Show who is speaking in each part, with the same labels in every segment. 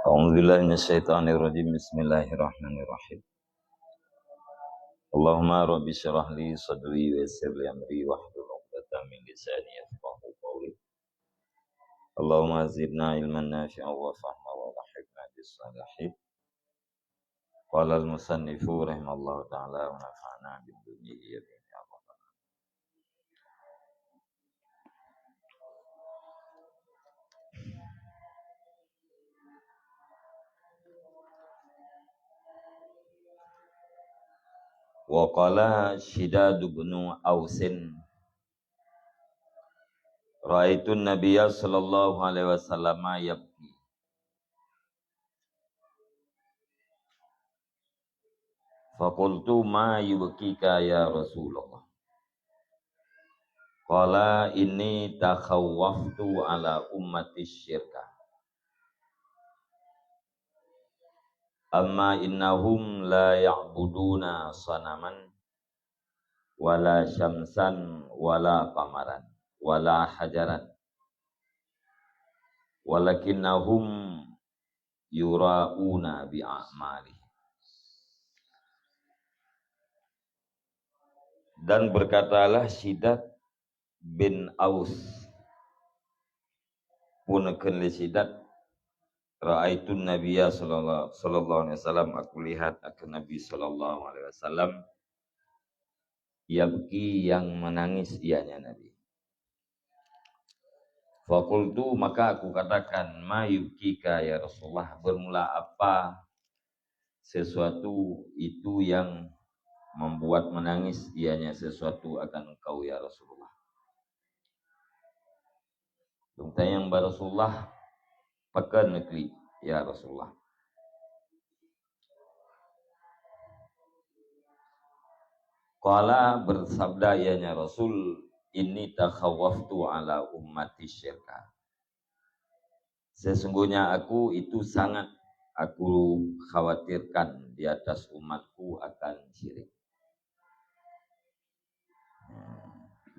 Speaker 1: A'udzubillahi minasyaitonirrajim. Bismillahirrahmanirrahim. Allahumma rabbi syrah li sadri wa yassir li amri wahlul 'uqdatam min lisani yafqahu qawli. Allahumma zidna ilman nafi'an wa fahman wa alhiqna bis salihin. Qala al-musannifu rahimallahu ta'ala wa nafa'na bid dunya ya Allah. Wa qala Shidad bin Ausin Ra'aitu Nabiyya sallallahu alaihi wasallam yabki. Faqultu ma yubkika ya Rasulullah. Qala inni takhawwaftu ala ummati syirka. Amma innahum la ya'buduna sanaman wala syamsan wala qamaran wala hajaran walakinnahum yura'una bi'amali. Dan berkatalah Shidad bin Aus punekeun li Shidad, ra'aitun nabiyya sallallahu alaihi wasallam, aku lihat akan Nabi sallallahu alaihi wasallam yabki, yang menangis ianya Nabi. Faqultu, maka aku katakan, ma yubkika ya Rasulullah, bermula apa sesuatu itu yang membuat menangis ianya sesuatu akan engkau ya Rasulullah. Tentang Rasulullah pekan negeri ya Rasulullah. Qala, bersabda ianya Rasul, inni takhawwaftu ala ummati syirka. Sesungguhnya aku itu sangat aku khawatirkan di atas umatku akan syirik.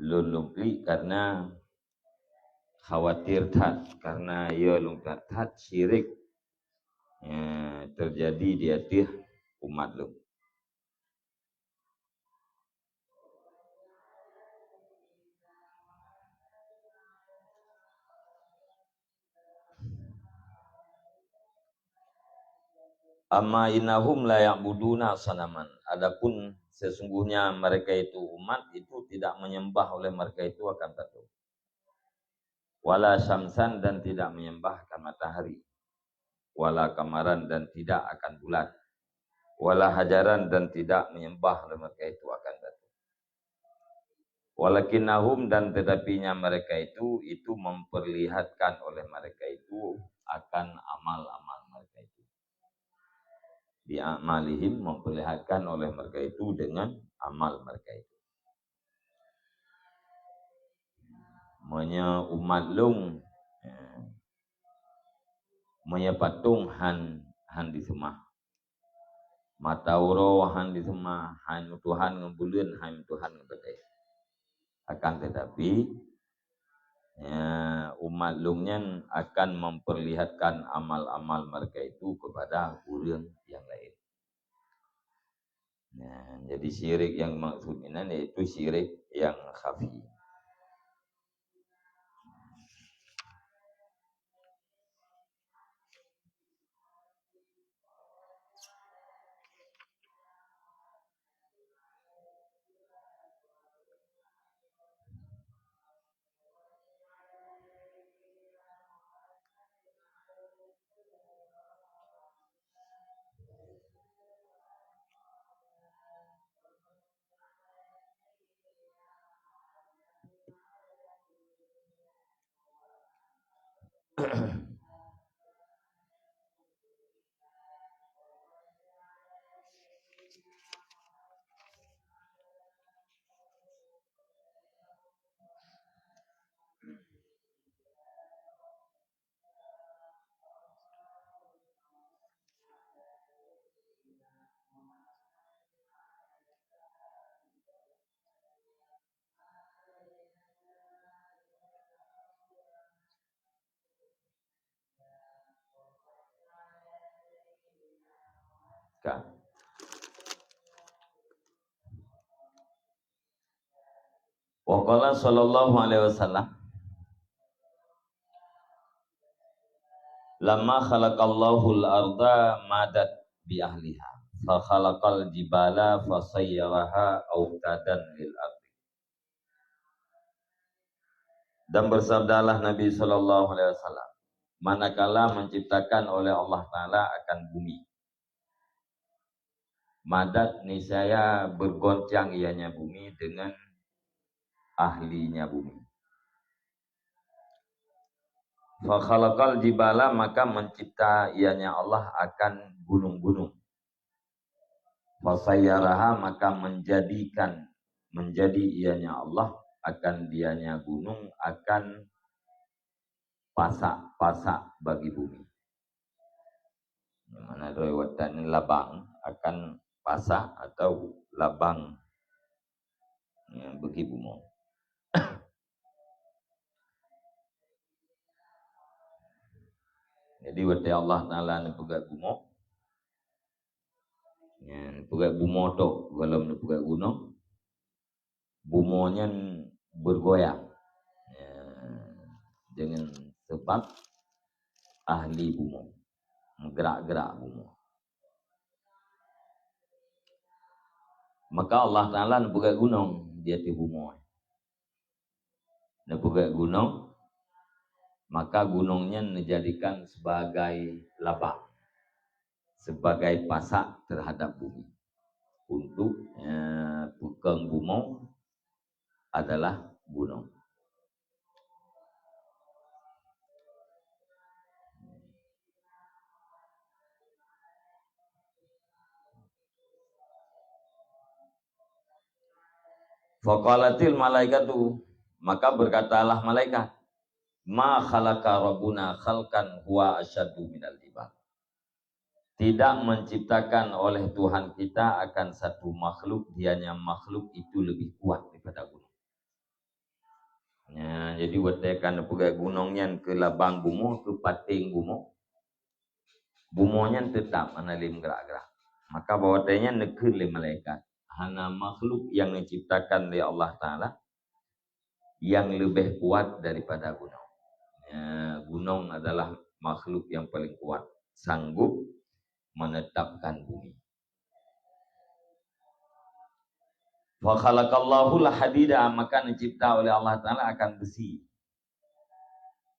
Speaker 1: Lulungkli karena khawatir tat, karena ya lungkat tat syirik terjadi di atas umat lu. Amma innahum la ya'buduna sanaman. Adapun sesungguhnya mereka itu umat itu tidak menyembah oleh mereka itu akan batu. Wala syamsan, dan tidak menyembah akan matahari. Wala kamaran, dan tidak akan bulan. Wala hajaran, dan tidak menyembah oleh mereka itu akan batu. Walakinnahum, dan tetapinya mereka itu memperlihatkan oleh mereka itu akan amal-amal mereka itu. Bi'amalihim, memperlihatkan oleh mereka itu dengan amal mereka itu. Menya umat lung menya patung han di semah. Matauro han di semah, han Tuhan ngebulun, han Tuhan ngebedai. Akan tetapi umat lungnya akan memperlihatkan amal-amal mereka itu kepada orang yang lain. Jadi syirik yang maksud ini yaitu syirik yang khafi. Kan. Wa qala sallallahu alaihi wasallam lamma khalaqallahu al-arda madat bi ahliha fa khalaqal jibala fa sayyaraha autadan lil ardi. Dan bersabdalah Nabi sallallahu alaihi wasallam, manakala menciptakan oleh Allah taala akan bumi, madat niscaya bergoncang ianya bumi dengan ahlinya bumi. Fa khalaqal jibala, maka mencipta ianya Allah akan gunung-gunung. Fa sayyaraha, maka menjadi ianya Allah akan dianya gunung akan pasak-pasak bagi bumi. Mana riwayatan labang akan pasak atau labang bagi bumi. Jadi waktu Allah Ta'ala ni pegat gumo, pegat gumo tu kalau ni pegat gunung, bumonya bergoyang dengan sebab ahli bumo, gerak-gerak bumo. Maka Allah Ta'ala ni pegat gunung dia ti bumo. Ni pegat gunung, maka gunungnya dijadikan sebagai labang, sebagai pasak terhadap bumi. Untuk tukang bumi adalah gunung. Faqalatil malaikatu, maka berkatalah malaikat, ma khalaqa rabbuna khalqan huwa asyaddu minal jibal. Tidak menciptakan oleh Tuhan kita akan satu makhluk, dianya makhluk itu lebih kuat daripada gunung. Jadi watakan pegai gunungnya ke labang bumo, ke pating bumo, bumonya tetap analim gerak-gerak. Maka bawatanya nekir le malaikat. Hana makhluk yang diciptakan oleh Allah Ta'ala yang lebih kuat daripada gunung. Gunung adalah makhluk yang paling kuat, sanggup menetapkan bumi. Fa khalaqallahu al-hadida, maka dicipta oleh Allah Ta'ala akan besi.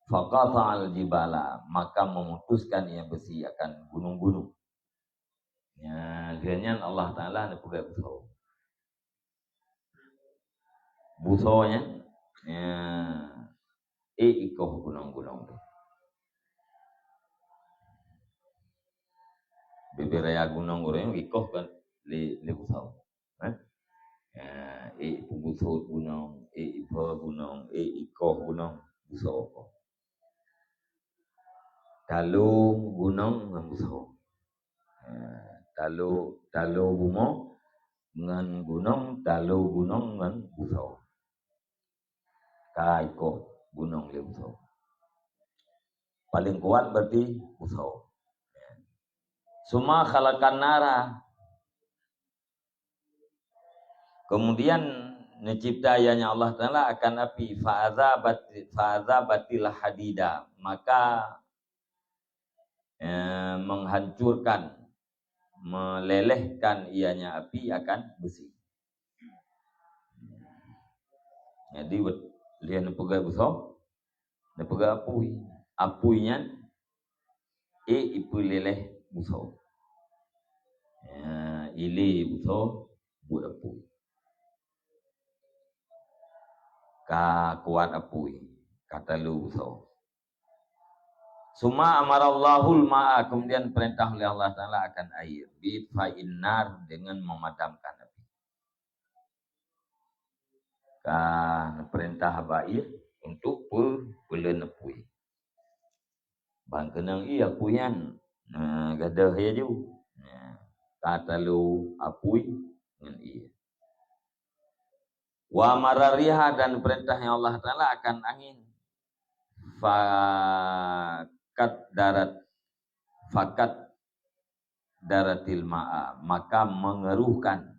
Speaker 1: Fa qata'al jibala, maka memutuskan yang besi akan gunung-gunung. Akhirnya Allah Ta'ala nak pegang buso. Busonya ikoh gunung-gunung tu. Beberapa gunung-gunung ikoh kan le buso. Buso gunung, ipo gunung, ikoh gunung, buso. Talu gunung dengan buso. Talu bumo dengan gunung, talu gunung dengan buso. Ikoh gunung le buso. Paling kuat berarti buso. Suma khalaqan nara, kemudian menciptainya Allah Ta'ala akan api, fa'adzabatil hadida, maka menghancurkan, melelehkan ianya api akan besi. Jadi dia nak pegang buso, nak pegang apui, apuinya ipu leleh buso. Ili buso buat apui. Ka kuat apui, kata lu buso. Suma amarallahul ma'a, kemudian perintah oleh Allah Ta'ala akan air. Bitfa'in nar, dengan memadamkan api. Ka perintah air untuk pelan apui. Bang kenang apuian, gadah ya ju. Kata lu apui dengan ia. Wa marariha, dan perintahnya Allah Ta'ala akan angin. Fakat daratil ma'a, maka mengeruhkan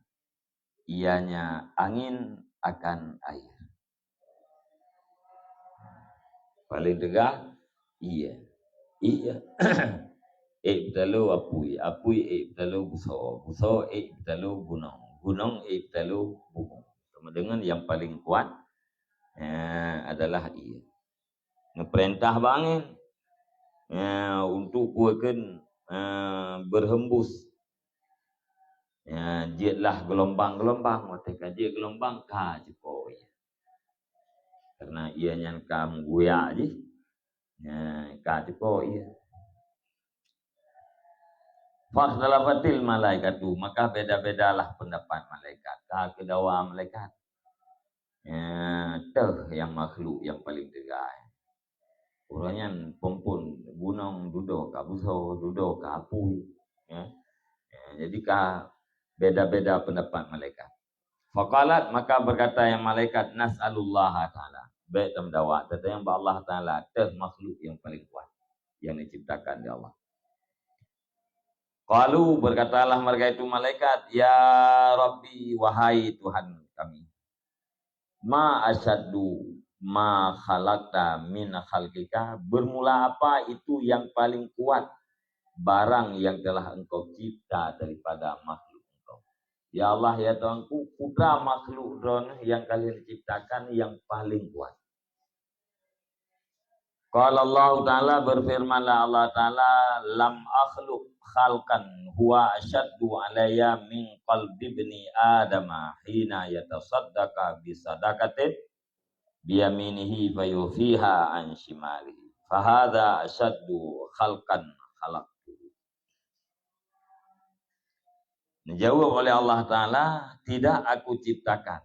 Speaker 1: ianya angin akan air. Paling tegak iya. Ibtalu apui ibtalu buso ibtalu gunung ibtalu bumi. Sama dengan yang paling kuat adalah iya. Ngeperintah bangin untuk kuakan berhembus. Jiatlah gelombang-gelombang, mereka jiat gelombang ka jepo iya. Karena ianya ka mengguyak je. Ka jepo iya. Fakhtalafatil malaikatu, maka beda-bedalah pendapat malaikat. Kedawa malaikat. Yang makhluk yang paling tegak. Orangnya pompon gunung duduk, buso duduk, apui. Jadi beda-beda pendapat malaikat. Faqalat, maka berkata yang malaikat, nas'alullah ta'ala. Baik tamdawa, tetapi yang Allah ta'ala, makhluk yang paling kuat yang diciptakan di Allah. Qalu, berkatalah mereka itu malaikat, ya Rabbi, wahai Tuhan kami, ma asyaddu ma khalaqta min khalqika, bermula apa itu yang paling kuat barang yang telah engkau cipta daripada makhluk engkau. Ya Allah, ya Tuhanku, putra makhluk yang kalian ciptakan yang paling kuat. Qala Allah Ta'ala, berfirmanlah Allah Ta'ala, lam akhluq khalqan huwa asyaddu alayya min qalbi ibni adama hina yatasaddaqa bisadaqatin biyaminihi fayufiha an shimalihi fahadha asyaddu khalqan khalaqtu. Dijawab oleh Allah Ta'ala, tidak aku ciptakan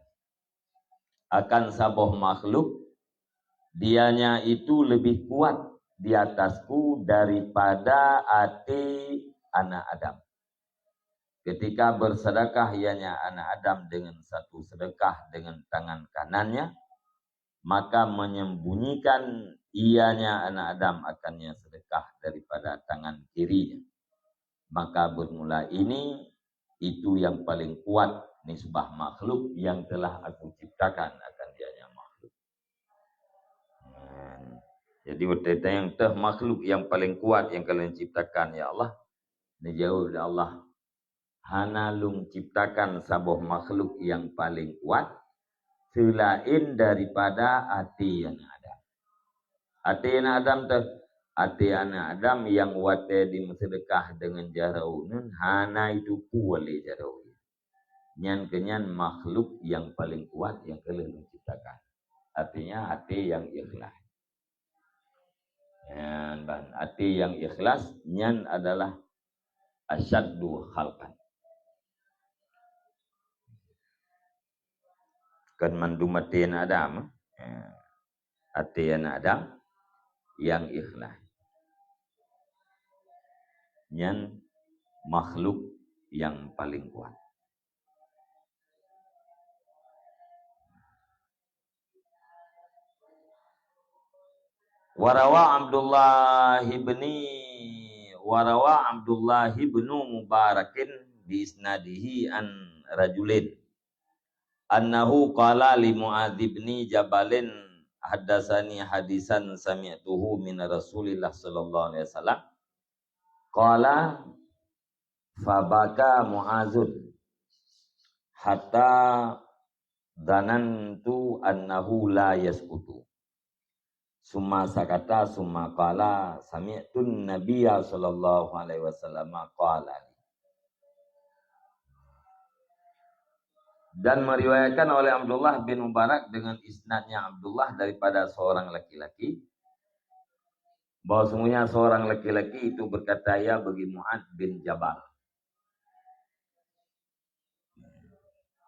Speaker 1: akan sabuh makhluk dianya itu lebih kuat di atasku daripada hati anak Adam. Ketika bersedekah ianya anak Adam dengan satu sedekah dengan tangan kanannya, maka menyembunyikan ianya anak Adam akannya sedekah daripada tangan kirinya. Maka bermula ini, itu yang paling kuat nisbah makhluk yang telah aku ciptakan akan dianya makhluk. Jadi berkata yang makhluk yang paling kuat yang kalian ciptakan ya Allah. Dijawab oleh Allah, hana lung ciptakan sabuh makhluk yang paling kuat selain daripada hati yang ada. Hati yang Adam hati anak Adam yang wate di sedekah dengan jaraunun, hana itu kuali jaraun. Nyan kenyan makhluk yang paling kuat yang kalian ciptakan. Artinya hati yang ikhlas. Dan hati yang ikhlas nyan adalah asyaddu khalqan. Kan mandumatin Adam, hati anak Adam yang ikhlas. Nyan makhluk yang paling kuat. Warawa Abdullah ibn Mubarakin bi isnadihi an rajulin annahu qala li Muadz ibn Jabalin haddatsani hadisan sami'tuhu min Rasulillah sallallahu alaihi wasallam qala fabaka Mu'adzun hatta dhanantu annahu la yasqutu. Summa sakata summa qala sami'tun nabiyya sallallahu alaihi wasallam qala. Dan meriwayatkan oleh Abdullah bin Mubarak dengan isnadnya Abdullah daripada seorang laki-laki bahwa sungguhnya seorang laki-laki itu berkata ya bagi Mu'adz bin Jabal.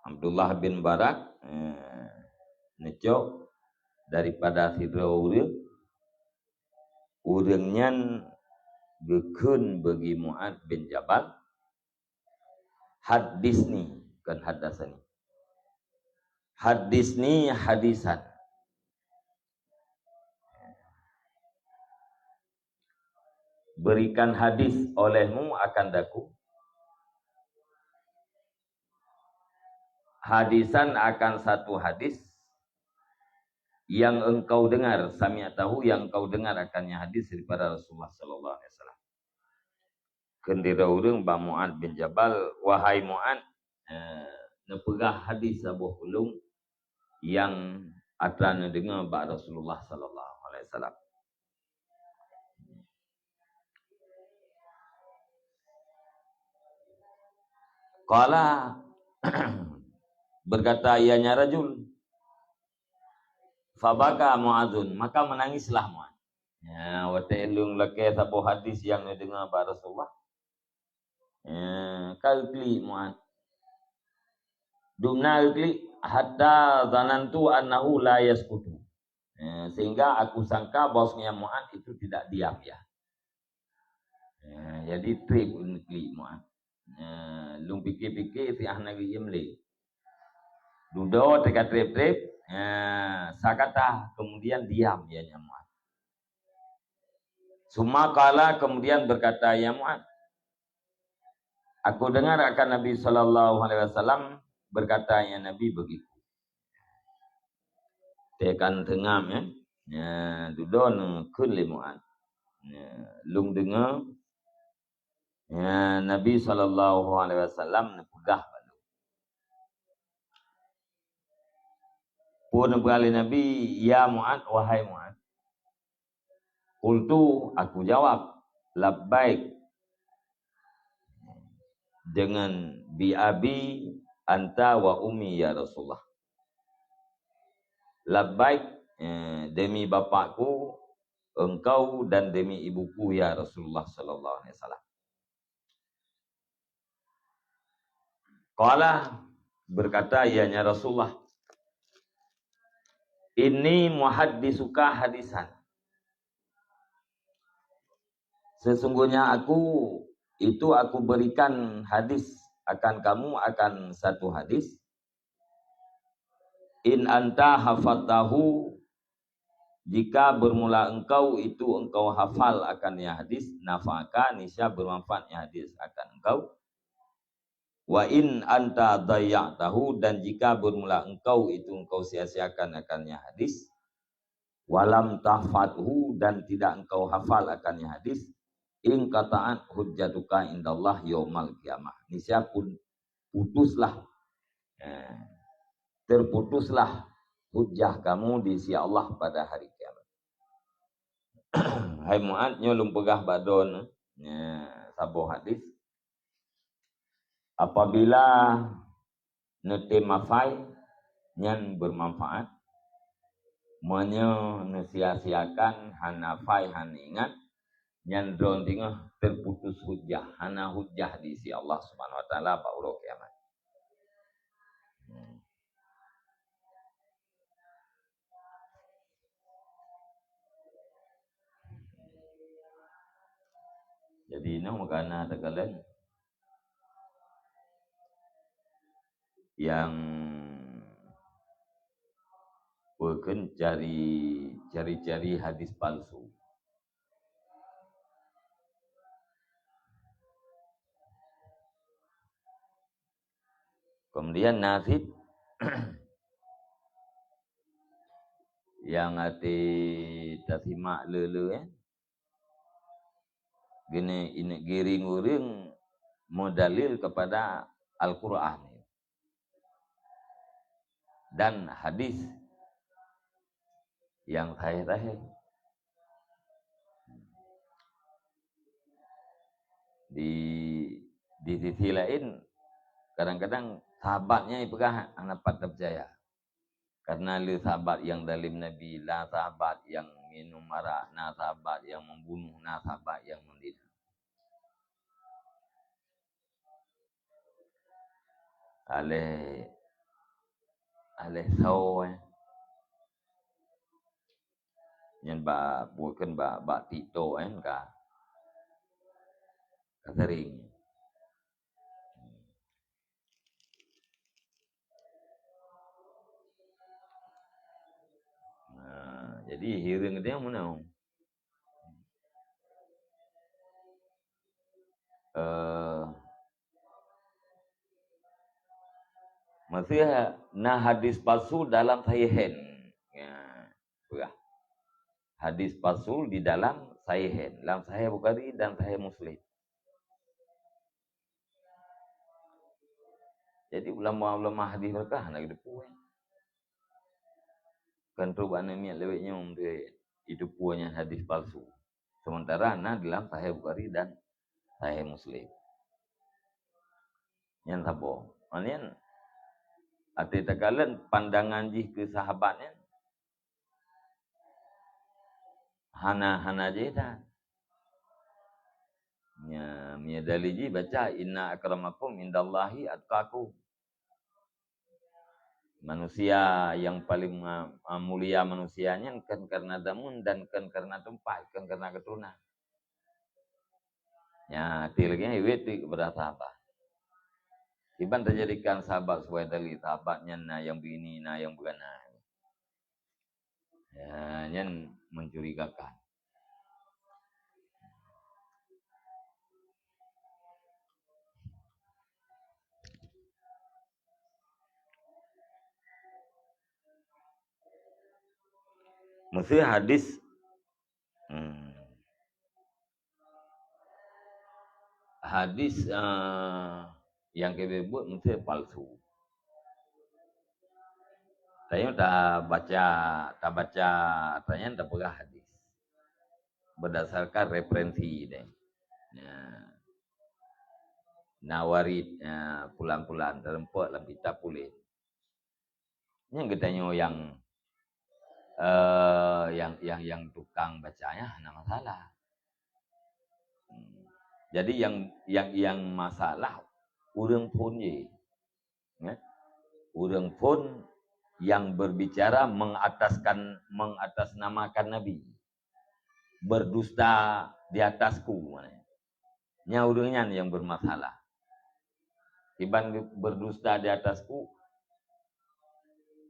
Speaker 1: Abdullah bin Mubarak necok daripada sidra urangnya gekun bagi Mu'adz bin Jabal hadisni kan hadasani hadisni hadisan berikan hadis olehmu akan daku hadisan akan satu hadis yang engkau dengar, sami'tahu yang engkau dengar akannya hadis daripada Rasulullah sallallahu alaihi wasallam. Kendira urang Ba Mu'ad bin Jabal, wahai Mu'ad, nepegah hadis Abu Hulung yang atana dengar ba Rasulullah sallallahu alaihi wasallam. Qala berkata ianya rajul, fabaka Mu'adzun, maka menangislah Mu'ad. Ya, wate elung lake sabo hadis yang dengar ba Rasulullah. Kalkli Mu'ad. Dumna kalkli hatta zanantu annahu la yaskutu. Sehingga aku sangka bosnya Mu'ad itu tidak diam ya. Jadi trip kalkli Mu'ad. Lung pikir-pikir si ahna giyemle. Dudo teka trip-trip, sakata kemudian diam ya Mu'ad. Summa qala kemudian berkata ya Mu'ad, aku dengar akan Nabi sallallahu alaihi wasallam berkata ya Nabi begitu. Tekan tengam ya. Dudon kun li Mu'ad. Lung dengar ya Nabi sallallahu alaihi wasallam nepegah balu. Pun berkali Nabi, ya Mu'ad, wahai Mu'ad. Qultu, aku jawab, labbaik, dengan bi abi anta wa ummi ya Rasulullah. Labbaik, demi bapakku, engkau dan demi ibuku ya Rasulullah sallallahu alaihi wasallam. Qala berkata ianya Rasulullah, ini muhaddisuka hadisan. Sesungguhnya aku berikan hadis akan kamu akan satu hadis. In anta hafadtahu, jika bermula engkau itu engkau hafal akannya hadis, nafaka nisya bermanfaatnya hadis akan engkau. Wa in anta dayya'tahu, dan jika bermula engkau itu engkau sia-siakan akannya hadis. Walam tahfadhu, dan tidak engkau hafal akannya hadis. In kata'at hujjatuka indallah yaumal qiyamah. Nisya pun putuslah, terputuslah hujjah kamu di sisi Allah pada hari kiamat. Hai Mu'ad, nyolong pegah badon sabo hadis. Apabila nete mafai nyan bermanfaat, menyo nesia-siakan hanafai haningat, nyan drone tingah terputus hujjah, hana hujjah di sisi Allah Subhanahu wa taala pada kiamat. Jadi ini makana tagalan yang bukan cari hadis palsu. Kemudian nasib yang hati tersimak lele gini ini giring uring modalil kepada Al-Quran dan hadis yang sahih. Di sisi lain kadang-kadang sahabatnya ipegah anak patah percaya. Karena lu sahabat yang dalim Nabi, lah sahabat yang minum arak, nah sahabat yang membunuh, nah sahabat yang mendina. Ale saw yang bukan Tito ka sering. Jadi hiring dia mana? Maksudnya na hadis palsu dalam sahihain. Ya, hadis palsu di dalam sahihain, dalam Sahih Bukhari dan Sahih Muslim. Jadi ulama-ulama hadis mereka nak depu. Kan tu bana ni lewetnya itu puanya hadis palsu. Sementara na dalam Sahih Bukhari dan Sahih Muslim. Yang sabo. Maknanya ati takalan pandangan jih ke sahabatnya hana je dah. Nya daliji baca inna akramakum indallahi atqakum. Manusia yang paling mulia manusianya kan karena damun dan kan karena tempat, kan karena keturunan. Ya, tilnya itu kepada sahabat. Iban terjadikan sahabat sesuai dari sahabatnya na yang begini, na yang bukan na. Ya, yang mencurigakan. Mesti hadis hadis yang kebebut mesti palsu. Saya tak baca, tanya tak pernah hadis. Berdasarkan referensi deh. Nawarit pulang-pulang terempuk dalam kitab pulit. Yang katanya yang tukang bacanya ada masalah. Jadi yang masalah urang pun ye. Urang pun yang berbicara mengatasnamakan Nabi. Berdusta di atasku. Nya urangnya yang bermasalah. Iban berdusta di atasku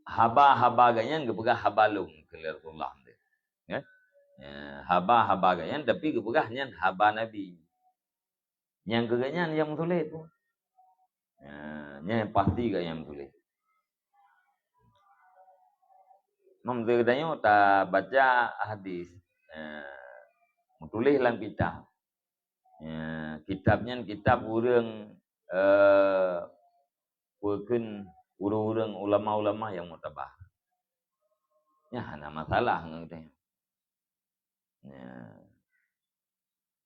Speaker 1: haba ganyan gepegah habalung kelerullah ya. Haba ganyan tapi gepegah nyan haba Nabi. Yang keganyan yang tulis tu. Yang pasti ke yang tulis. Memdanya tak baca hadis. Tulis dalam kitab. Kitabnya kitab urang purken urang ulama-ulama yang mutabah. Ya, ada masalah katanya.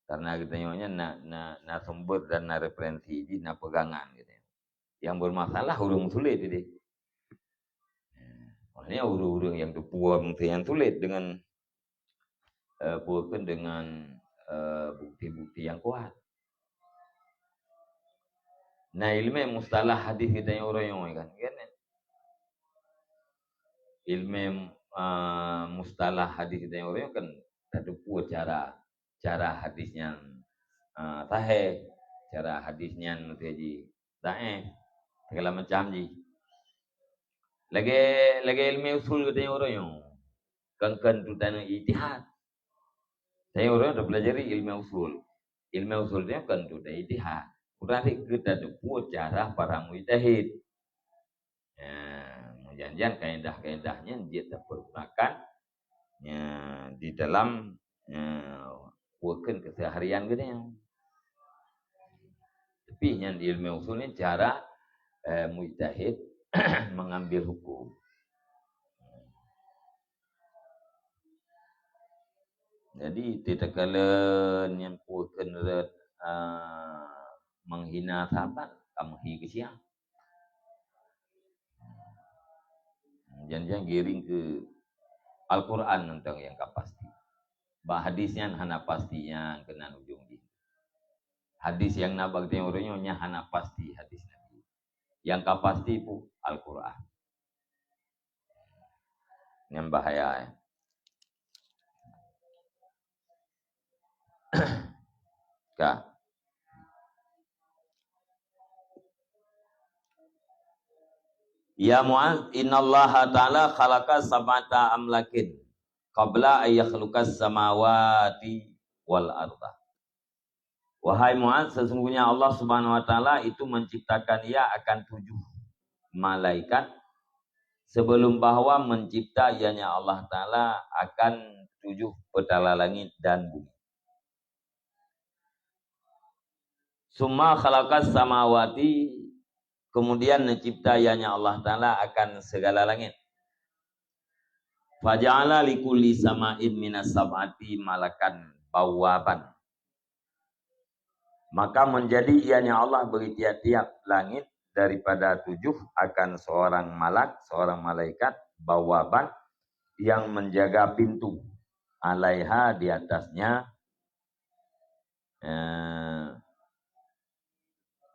Speaker 1: Karena katanya na sumber dan na referensi di na pegangan gitu. Yang bermasalah urang sulit ini. Maknanya urang yang tupuan yang sulit dengan purken dengan bukti-bukti yang kuat. Nah, ilmu mustalah hadis kita yang orang yang kan. Ilmu mustalah hadis kita yang orang kan terdupu cara hadisnya sahih, cara hadisnya nanti dae segala macam ji. Lagi ilmu usul kita yang orang yang kan tu tanah ijtihad. Saya orang dah pelajari ilmu usul. Ilmu usulnya kan tu tanah ijtihad. Berarti kita dupu cara para mujtahid. Janjian kaedah-kaedahnya dia terpergunakan di dalam worken keseharian kita. Tapi yang di ilmu usul ini cara mujtahid mengambil hukum. Jadi tidak kalian yang worken menghina sahabat, kamu hi ke siang. Jangan giring ke Al-Quran tentang yang pasti. Bah hadisnya hana pastinya kena ujung di. Hadis yang nabag teorinya hana pasti hadis Nabi. Yang pasti pun Al-Quran. Yang bahaya ya. Kak. Ya Mu'adz, innallaha ta'ala khalaqa sab'ata amlakin qabla ay yakhluqas samawati wal arda. Wahai Mu'adz, sesungguhnya Allah Subhanahu wa taala itu menciptakan ia akan 7 malaikat sebelum bahawa mencipta ianya Allah Ta'ala akan 7 petala langit dan bumi. Summa khalaqas samawati, kemudian mencipta ianya Allah Ta'ala akan segala langit. Faja'ala likulli sama'in minas sab'ati malakan bawaban. Maka menjadi ianya Allah bagi tiap-tiap langit daripada 7 akan seorang malak, seorang malaikat bawaban yang menjaga pintu. Alaiha, di atasnya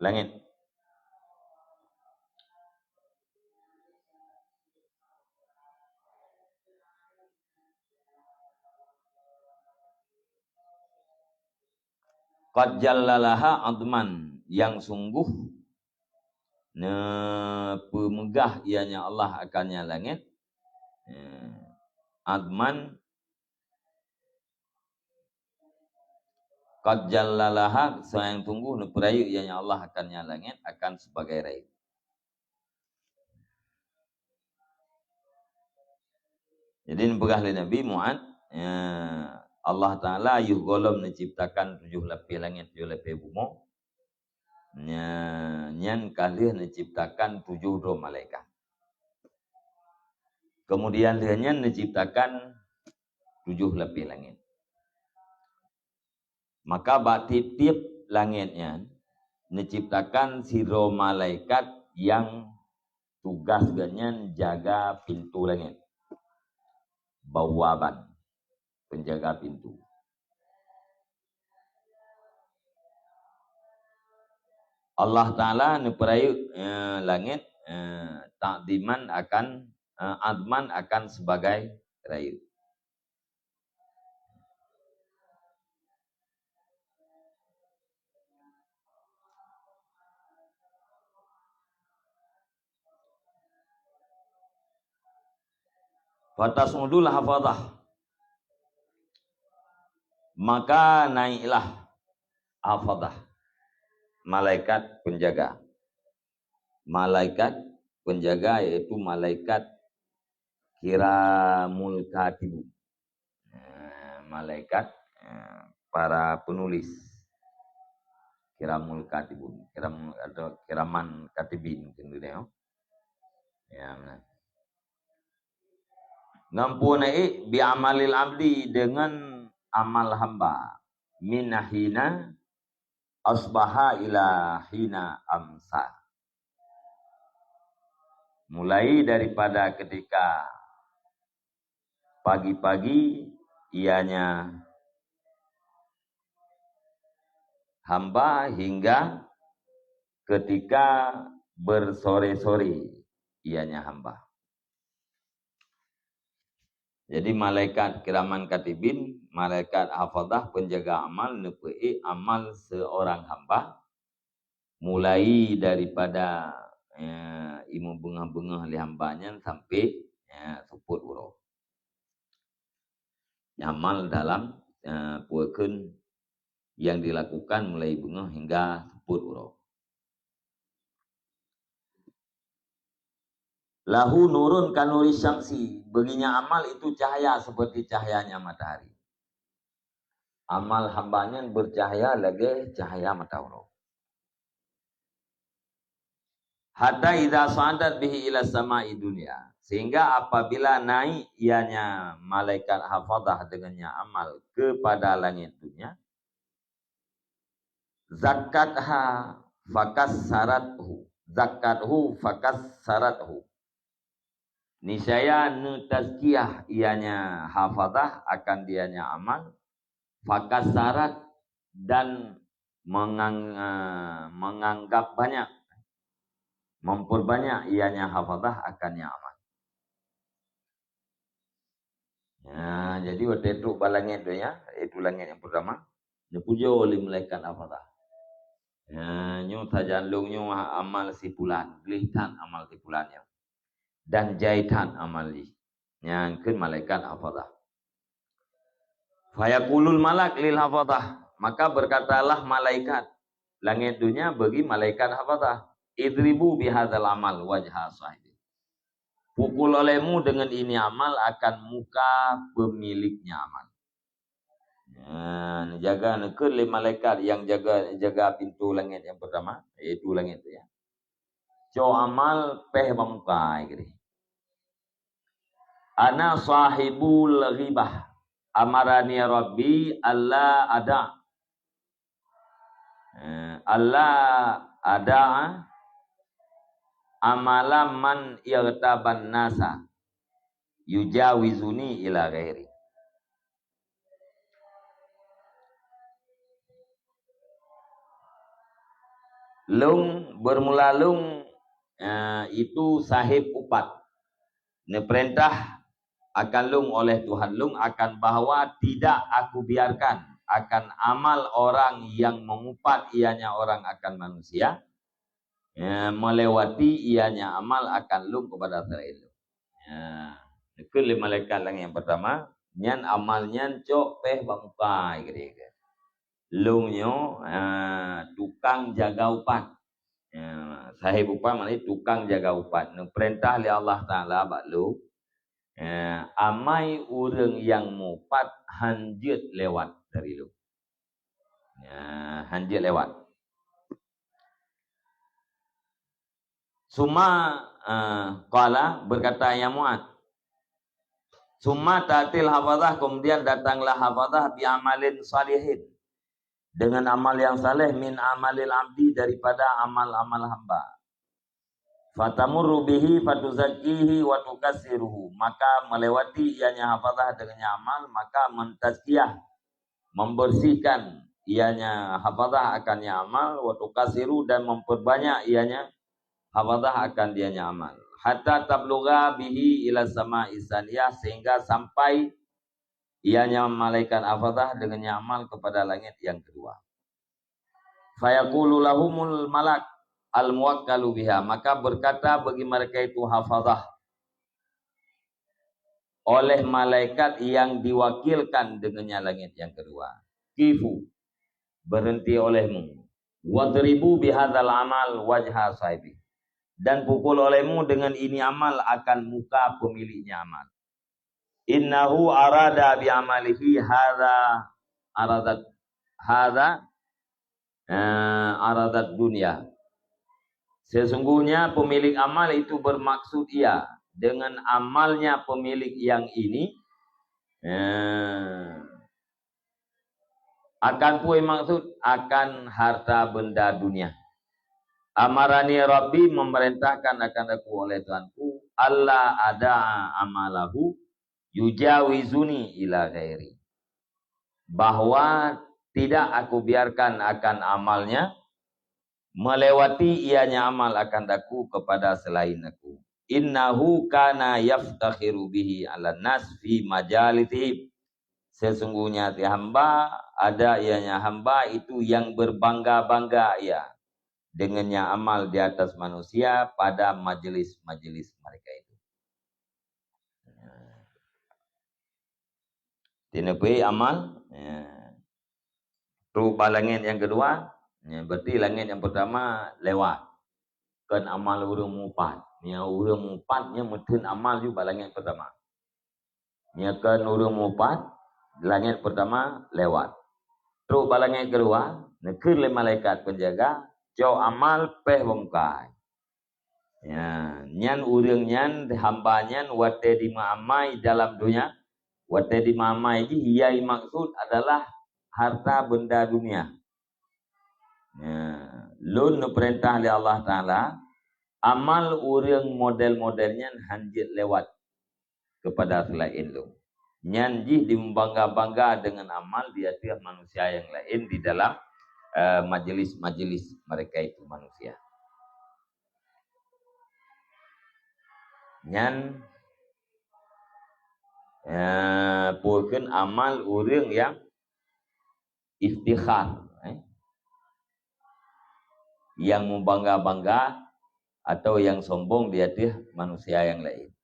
Speaker 1: langit. Qad jallalaha adman, yang sungguh pemegah ianya Allah akannya langit. Adman qad jallalaha, sayang tunggu perayu ianya Allah akannya langit akan sebagai rayu. Jadi pegah oleh Nabi Muhammad, Allah Ta'ala yuhgolom menciptakan 7 lapis langit, 7 lapis bumi. Nyan kali menciptakan 7 roh malaikat. Kemudian dia menciptakan 7 lapis langit. Maka tiap-tiap langitnya menciptakan si roh malaikat yang tugasnya jaga pintu langit. Bawaban, penjaga pintu. Allah Ta'ala neperayu langit takdiman akan adman akan sebagai rayu. Fatasudul hafadah, maka naiklah hafadah, malaikat penjaga. Malaikat penjaga yaitu malaikat kiramul katibun, malaikat para penulis. Kiramul katibun, kiram atau kiraman katibin gitu ya. Ngampunai bi amalil abdi, dengan amal hamba, minahina asbaha ila hina amsa, mulai daripada ketika pagi-pagi ianya hamba hingga ketika bersore-sore ianya hamba. Jadi malaikat kiraman katibin, malaikat hafadah penjaga amal, nepei amal seorang hamba mulai daripada imu bengah-bengah li hambanya sampai suput urau. Amal dalam puakeun yang dilakukan mulai bengah hingga suput urau. Lahu nurun kanuri syamsi, baginya amal itu cahaya seperti cahayanya matahari. Amal hambanya bercahaya lagi cahaya matahari. Hatta idza sa'adat bihi ila sama'i dunya, sehingga apabila naik ianya malaikat hafadah dengannya amal kepada langit dunia, zakatha fakassarathu, zakathu fakassarathu, niscaya tazkiyah ianya hafadah akan dianya amal, fakassarat, dan menganggap banyak, memperbanyak ianya hafadah akannya amal. Ya, jadi waktu itu balangit tu ya, itu langit yang pertama, dipuja oleh malaikat hafadah. Ya, nyu tajalung nyu amal si pulan, gelitan amal si pulannya, dan jahitan amal li, yang ke malaikat hafadah. Fayaqulul malak lil hafadah, maka berkatalah malaikat langit dunia bagi malaikat hafadah, idribu bihadzal amal wajha sahibi. Pukul olehmu dengan ini amal akan muka pemiliknya amal. Jaga ke lima malaikat yang jaga pintu langit yang pertama, iaitu langit tu ya. Co amal peh bamuka gitu. Ana sahibul ghibah. Amarani Rabbi Allah ada. Allah ada amalan man irtaban nasa yujawizuni ila ghairi. Lung bermula lung itu sahib upat. Ini perintah akan lung oleh Tuhan lung akan bahawa tidak aku biarkan akan amal orang yang mengupat ianya orang akan manusia melewati ianya amal akan lung kepada selain lung. Itu lima malaikat lang yang pertama, nyan amalnya cok peh bamuka gitu. Lungnyo tukang jaga upat. Sahib upat maknanya tukang jaga upat. Perintah oleh Allah Ta'ala bak lu amai urang yang mupat hanjut lewat dari lu. Hanjut lewat. Suma qala berkata ya Mu'ad. Summa ta'til hafazah, kemudian datanglah hafazah bi amalin salihin. Dengan amal yang saleh min amalil abdi daripada amal-amal hamba. Fatamurru bihi fatuzakkihi wa tukassiruhu. Maka melewati ianya hafazah dengannya amal, maka mentazkiyah, membersihkan ianya hafazah akannya amal, wa tukassiru dan memperbanyak ianya hafazah akan dianya amal. Hatta tablugha bihi ila sama'i saniyah, sehingga sampai ianya malaikat hafazah dengannya amal kepada langit yang kedua. Fayaqulu lahumul malak al-muwakkalu biha, maka berkata bagi mereka itu hafazah oleh malaikat yang diwakilkan dengannya langit yang kedua. Kifu, berhenti olehmu. Wadribu bihadzal amal wajha sahibi, dan pukul olehmu dengan ini amal akan muka pemiliknya amal. Innahu arada bi amalihi aradat dunia. Sesungguhnya pemilik amal itu bermaksud ia dengan amalnya pemilik yang ini akan puai maksud akan harta benda dunia. Amarani Rabbi, memerintahkan akan aku oleh Tuhanku, Allah ada amalahu yujawizuni ila ghairi, bahwa tidak aku biarkan akan amalnya melewati ianya amal akan aku kepada selain aku. Innahu kana yaftakhiru bihi 'alan nas fi majalitihim. Sesungguhnya hamba ada ianya hamba itu yang berbangga-bangga ia dengannya amal di atas manusia pada majelis-majelis mereka itu. Tinapui amal rupa langit yang kedua, berarti langit yang pertama lewat kan amal urang mupat. Nya urang mupatnya mutun amal juga langit pertama. Nya kan urang mupat langit pertama lewat. Rupa langit kedua, nekir le malaikat penjaga jauh amal peh bongkai. Ya, nyan urang nyan hamba nyan wate di mamai dalam dunia. Wate di mamai ji hiyai maksud adalah harta benda dunia. Ya, lun perintah oleh Allah Ta'ala, amal urang model-modelnya hanjit lewat kepada selain lu. Nyan ji dibangga-bangga dengan amal di atas manusia yang lain di dalam majelis-majelis mereka itu manusia. Nyan purken amal urang yang iftikhar, yang membangga-bangga atau yang sombong di atas manusia yang lain.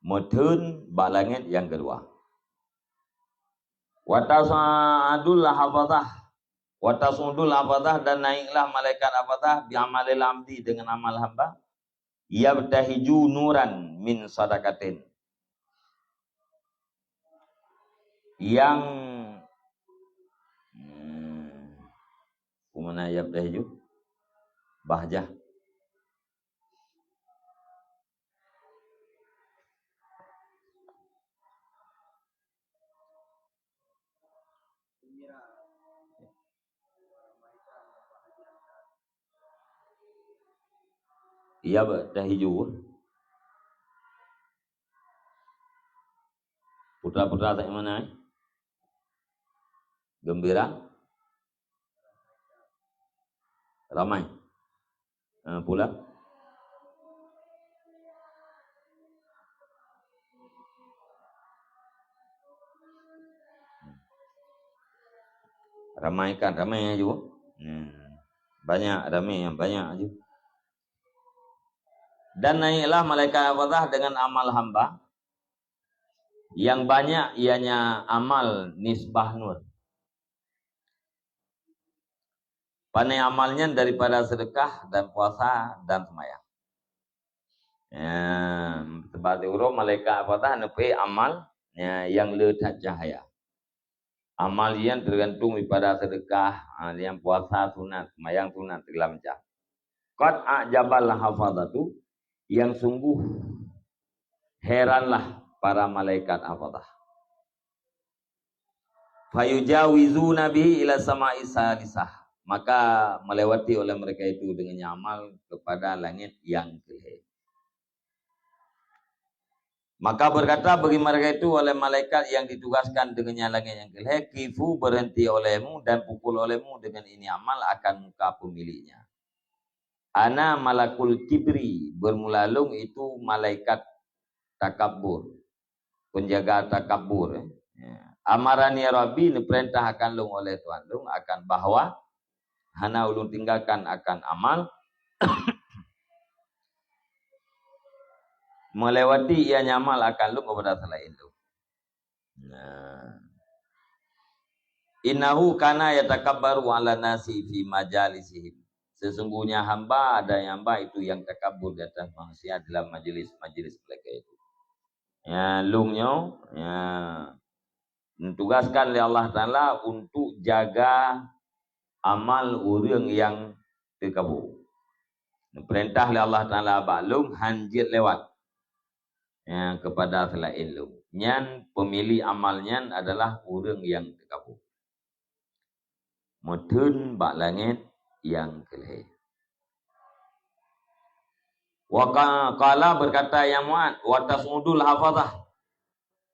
Speaker 1: Mutun balangit yang kedua. Watas'adul hafazah, watas'udul hafazah, dan naiklah malaikat hafazah bi'amalil amdi, dengan amal hamba, yabtahiju nuran min sadaqatin, yang kumana yabtahiju bahjah, yabtahiju putra-putra tak mana gembira ramai pula ramaikan, ramai juga. Banyak, ramai yang banyak juga. Dan naiklah malaikat hafazah dengan amal hamba, yang banyak ianya amal nisbah nur. Pandai amalnya daripada sedekah dan puasa dan sembahyang. Sebab itu malaikat hafazah nepi amal yang letak cahaya. Amal yang tergantung daripada sedekah, yang puasa sunat, sembahyang sunat, segala macam. Qad a'jabal hafazatu, yang sungguh heranlah para malaikat hafazah. Fayujawizuna bihi ila sama'i salisah, maka melewati oleh mereka itu dengan amal kepada langit yang ke-6. Maka berkata bagi mereka itu oleh malaikat yang ditugaskan dengannya langit yang ke-6, kifu, berhenti olehmu dan pukul olehmu dengan ini amal akan muka pemiliknya. Ana malakul kibri, bermulalung itu malaikat takabur, penjaga takabur. Amarani Rabbi, diperintahkan lung oleh Tuhan lung akan bahwa hana ulun tinggalkan akan amal melewati ia nyamal akan lung kepada selain lung. Innahu kana yatakabbaru ala nasi fi majalisihim, sesungguhnya hamba, ada hamba itu yang takabur di atas manusia dalam majlis-majlis mereka itu. Lungnya ditugaskan oleh Allah Ta'ala untuk jaga amal orang yang terkabur. Perintah oleh Allah Ta'ala baklum hanjit lewat kepada selain lung. Nyan pemilih amalnya adalah orang yang terkabur. Mutun bak langit yang ke-6. Qala, berkata yang muat, wa tasmudul hafazah,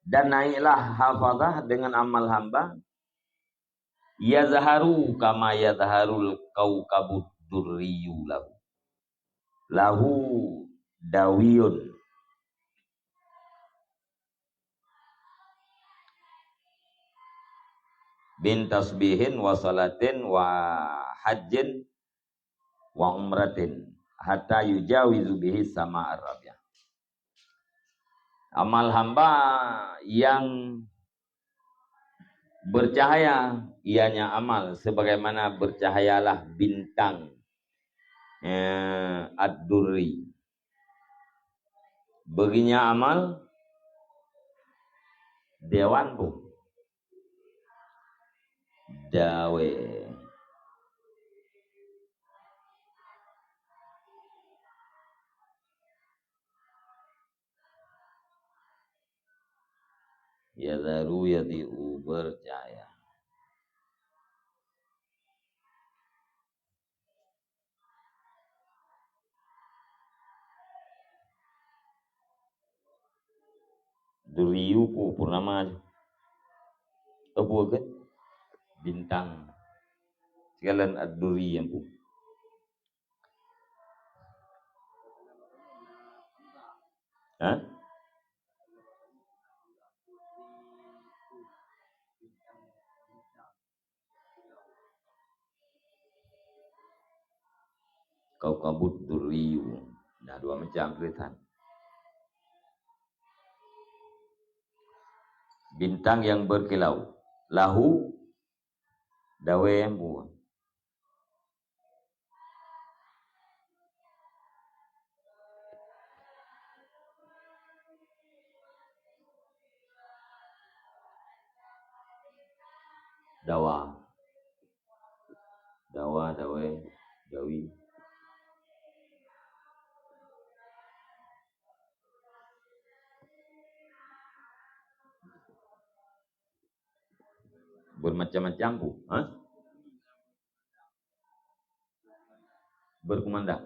Speaker 1: dan naiklah hafazah dengan amal hamba, yazharu kama yazharul kaukabud durriyu lahu dawiyun bin tasbihin wa salatin wa hajjin wa umratin hatta yujawizu bihi sama ar-rabi'ah. Amal hamba yang bercahaya, ianya amal sebagaimana bercahayalah bintang ad-durri. Baginya amal dewan bu dawe. Yadharu yadi'u, bercahaya. Duriyu ku purnama apa kan? Bintang. Sekalian ad-duri yang pu. Kau kabut duriyu. Nah, dua macam tulisan. Bintang yang berkilau. lahu dawe embu dawa dawa dawe dawi bermacam-macam bu, berkumandang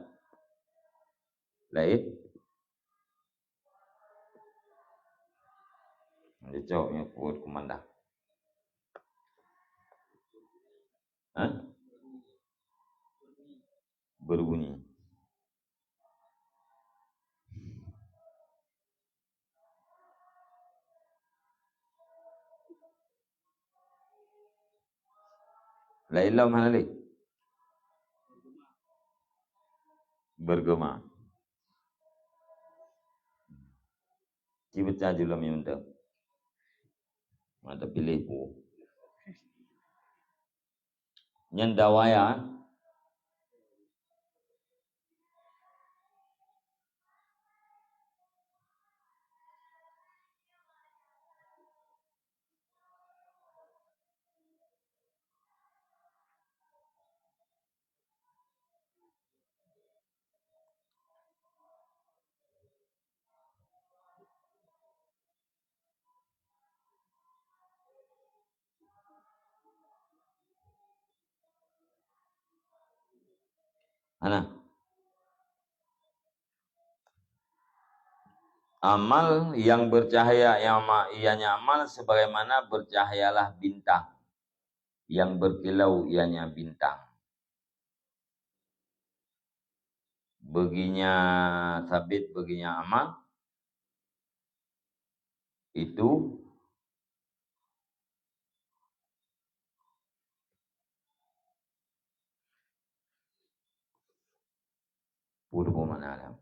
Speaker 1: lain dia jawabnya berkumandang berbunyi lain lah mana lagi bergema cibaca julam yang minta ada pilih bu nyandawaya mana amal yang bercahaya yang ianya amal sebagaimana bercahayalah bintang yang berkilau ianya bintang baginya sabit baginya amal itu purba mana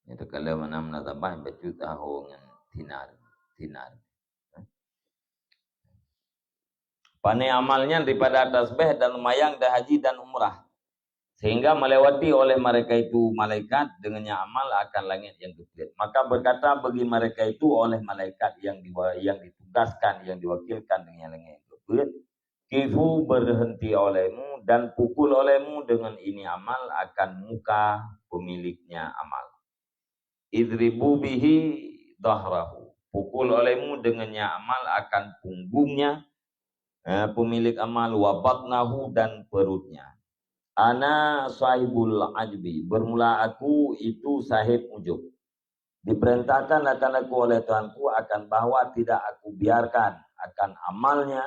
Speaker 1: itu kalau mana menatambah baju tahu dengan tinar Panai amalnya daripada tasbih dan mayang dan haji dan umrah. Sehingga melewati oleh mereka itu malaikat dengannya amal akan langit yang kecil. Maka berkata bagi mereka itu oleh malaikat yang ditugaskan, yang diwakilkan dengan langit yang kecil. Kifu berhenti olehmu dan pukul olehmu dengan ini amal akan muka pemiliknya amal. Idribu bihi dahrahu. Pukul olehmu dengannya amal akan punggungnya pemilik amal wabatnahu dan perutnya. Ana sahibul ajbi. Bermula aku itu sahib ujub. Diperintahkan akan aku oleh Tuhanku akan bahwa tidak aku biarkan akan amalnya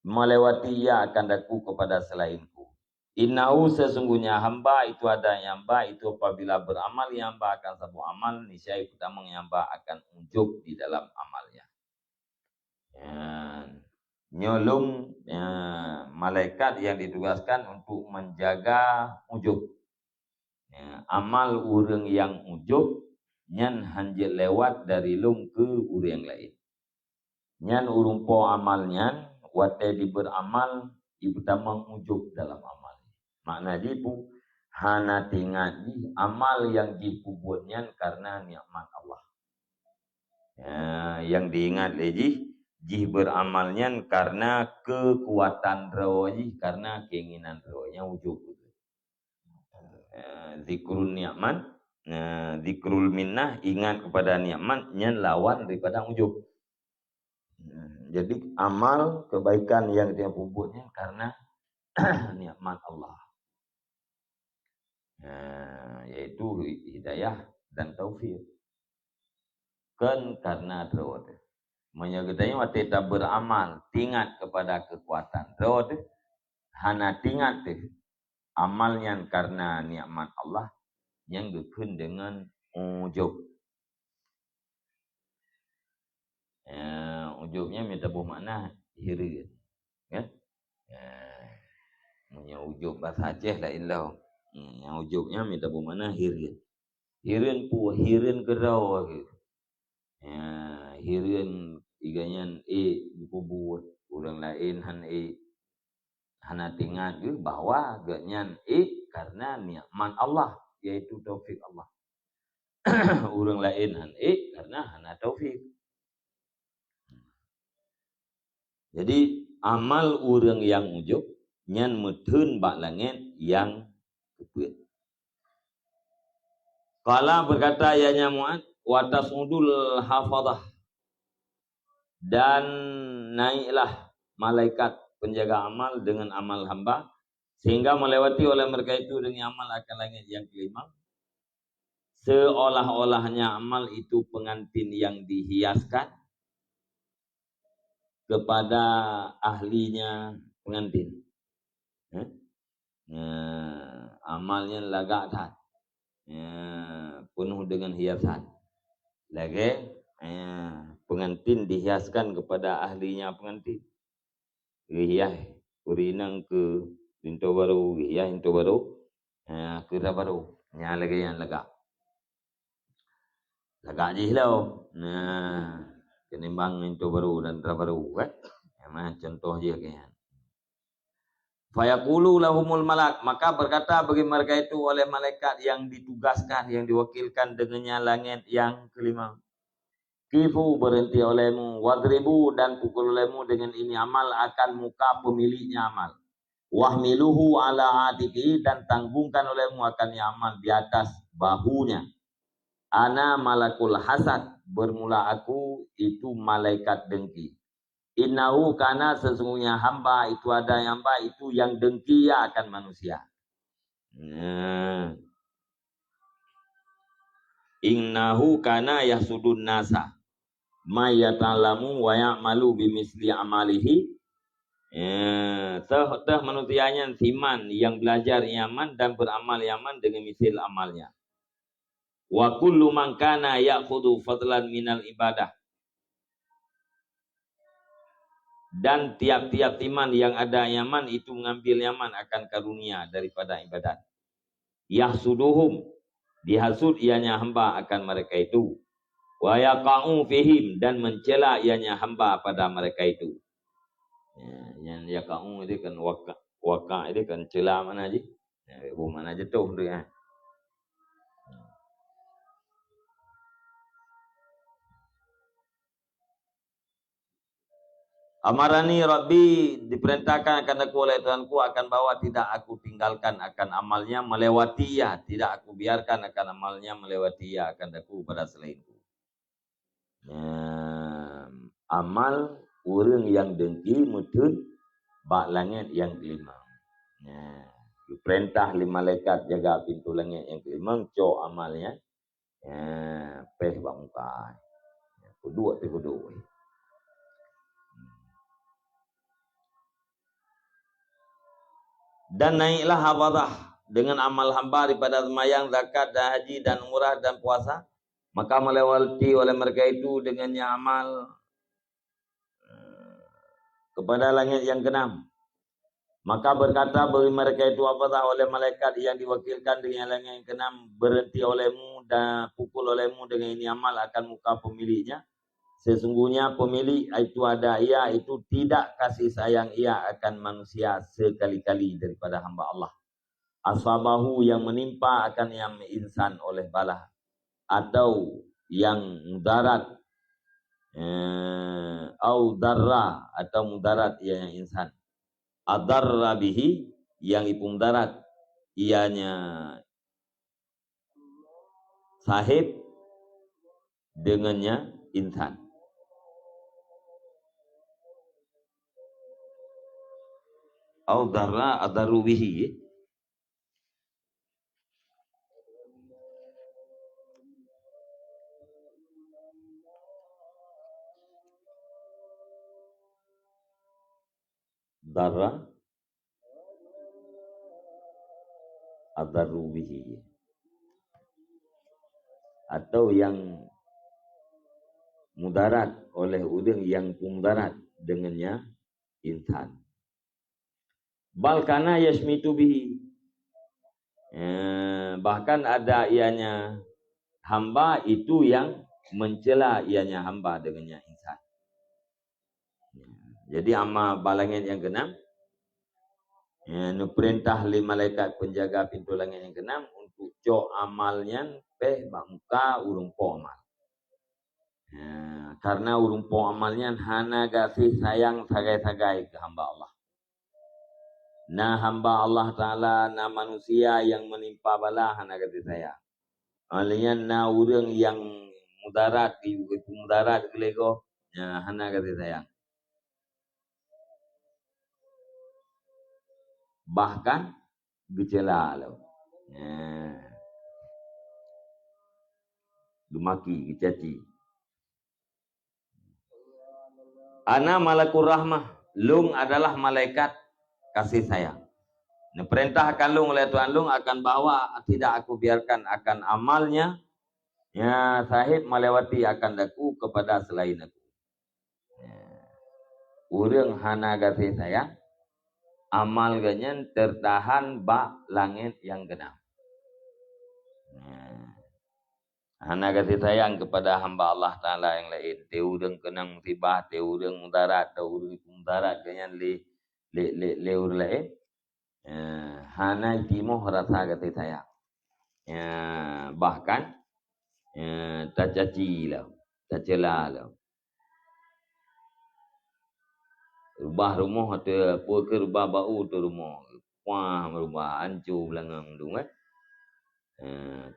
Speaker 1: melewati ia akan aku kepada selainku. Innahu sesungguhnya hamba itu ada yang hamba itu apabila beramal yang hamba akan satu amal niscaya pertama yang hamba akan ujub di dalam amalnya. Nyolong malaikat yang ditugaskan untuk menjaga ujub. Amal orang yang ujub nyan hanjil lewat dari lung ke orang lain. Nyan urung po amalnya wate di beramal ibu tamang ujub dalam amal. Makna jipu hana tingat di amal yang jipu buatnya karena nikmat Allah. Yang diingat lagi jih beramalnya karena kekuatan rohnya, karena keinginan rohnya ujub. Zikrul ni'man, zikrul minnah, ingat kepada nikmat yang lawan daripada ujub. Jadi amal kebaikan yang dia pupuknya karena nikmat Allah, yaitu hidayah dan taufik. Kan karena roh menyegedanya waktu kita beramal tingat kepada kekuatan roh hana tingat amalnya karena nikmat Allah yang gekun dengan ujub. Ujubnya minta bermakna iri, kan? Punya ujub bahasa Aceh lah ilau. Yang ujungnya minta bermana hirin. Hirin pu hirin kerau ke. Hirin iganyan dikubur orang lain hana tingat ke bahwa ganyan karena ni'man Allah yaitu taufik Allah. Orang lain karena hana taufik. Jadi amal orang yang ujub nyan mudhun bak langit yang kepuit. Kala berkata ianya Mu'ad wa tasudul hafadah, dan naiklah malaikat penjaga amal dengan amal hamba sehingga melewati oleh mereka itu dengan amal akan langit yang kelima, seolah-olahnya amal itu pengantin yang dihiaskan kepada ahlinya pengantin. Amalnya lagak tat, penuh dengan hiasan. Lagi pengantin dihiaskan kepada ahlinya pengantin. Riyah kurinang ke pintu baru, riyah pintu baru, kira baru. Nya lagi yang lagak. Lagak je hilau. Kenimbang pintu baru dan baru kan. Contoh je kan. Fayaqulu lahumul malak, maka berkata bagi mereka itu oleh malaikat yang ditugaskan, yang diwakilkan dengannya langit yang kelima. Kifu, berhenti olehmu, wadribu, dan pukul olehmu dengan ini amal akan muka pemiliknya amal. Wahmiluhu ala atiki, dan tanggungkan olehmu akan amal di atas bahunya. Ana malakul hasad, bermula aku itu malaikat dengki. Innahu, kana sesungguhnya hamba itu ada yang hamba itu yang dengki akan manusia. Innahu kana yasudun nasa ma yata'lamu wa ya'malu bimisli amalihi. Tah manusianya siman yang belajar yaman dan beramal yaman dengan misil amalnya. Wa kullu man kana ya'khudhu fadlan minal ibadah, dan tiap-tiap timan yang ada yaman itu mengambil yaman akan karunia daripada ibadat. Yahsuduhum, dihasud ianya hamba akan mereka itu. Wa yaqa'u fihim, dan mencela ianya hamba pada mereka itu. Yang yaqa'u itu kan waka itu kan cela mana aja. Mana jatuh dia. Amarani Rabbi, diperintahkan akan aku oleh Tuhanku akan bahwa tidak aku tinggalkan akan amalnya melewati ia, tidak aku biarkan akan amalnya melewati ia akan aku pada selainku. Amal orang yang dengki mudun bak langit yang kelima. Diperintah lima malaikat jaga pintu langit yang kelima, cok amalnya. Pes bak muka. Kedua. Dan naiklah hafadah dengan amal hamba daripada semayang, zakat, dan haji, dan umrah, dan puasa. Maka melewati oleh mereka itu dengannya amal kepada langit yang keenam. Maka berkata bagi mereka itu hafadah oleh malaikat yang diwakilkan dengan langit yang keenam, berhenti olehmu dan pukul olehmu dengan ini amal akan muka pemiliknya. Sesungguhnya pemilik itu ada ia itu tidak kasih sayang ia akan manusia sekali-kali daripada hamba Allah. Asabahu, yang menimpa akan yang insan oleh bala, atau yang mudarat, au darra, atau mudarat ia yang insan. Adarra bihi, yang ipung darat ianya sahib dengannya insan. Au darra adaru bihi, darra adaru bihi, atau yang mudarat oleh udang yang mudarat dengannya insan. Balkana yasmitu bihi, Bahkan ada ianya hamba itu yang mencela ianya hamba dengannya insan. Jadi amal balangit yang keenam, perintah li malaikat penjaga pintu langit yang keenam untuk cok amalnya muka urung po amal. Karena urung po amalnya hana kasih sayang sagai-sagai ke hamba Allah. Nah hamba Allah Ta'ala na manusia yang menimpa bala hana kasih sayang. Alanya na urang yang mudarat di mudarat kelego hana kasih sayang. Bahkan gejala lo. Gemaki, gecaci. Ana malakur rahmah. Lung adalah malaikat kasih sayang. Perintahkan lung oleh Tuhan lung akan bawa tidak aku biarkan akan amalnya. Ya sahib melewati akan daku kepada selain aku. Urang hana kasih sayang. Amal ganyan tertahan bak langit yang genap. Hana kasih sayang kepada hamba Allah Ta'ala yang lain. Teudeng kenang musibah, teudeng mudarat, teudeng mudarat ganyan leur lain. Hana timoh rasa kasih sayang. Bahkan tak caci lah, tak celah lah. Rubah rumah tu apa ke rubah bau tu rumah. Wah rubah hancur belangang tu kan.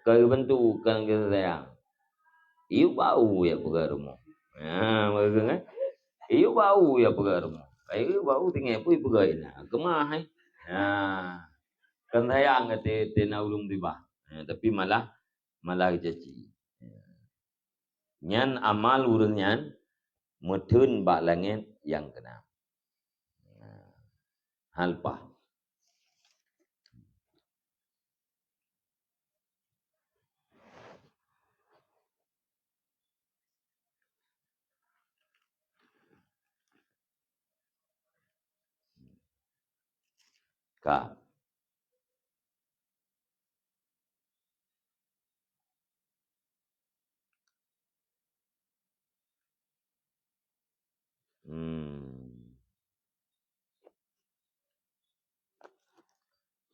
Speaker 1: Kau bentuk kan kasih sayang. Iu bau ya pegang rumah. Mereka kan. Iu bau ya pegang rumah. Iu bau tinggal pun pegang ina. Kemah hai. Kan sayang kata tena ulung tiba. Tapi malah caci. Nyan amal urang nyan mutun bak langit yang kena. Halpah. Ka.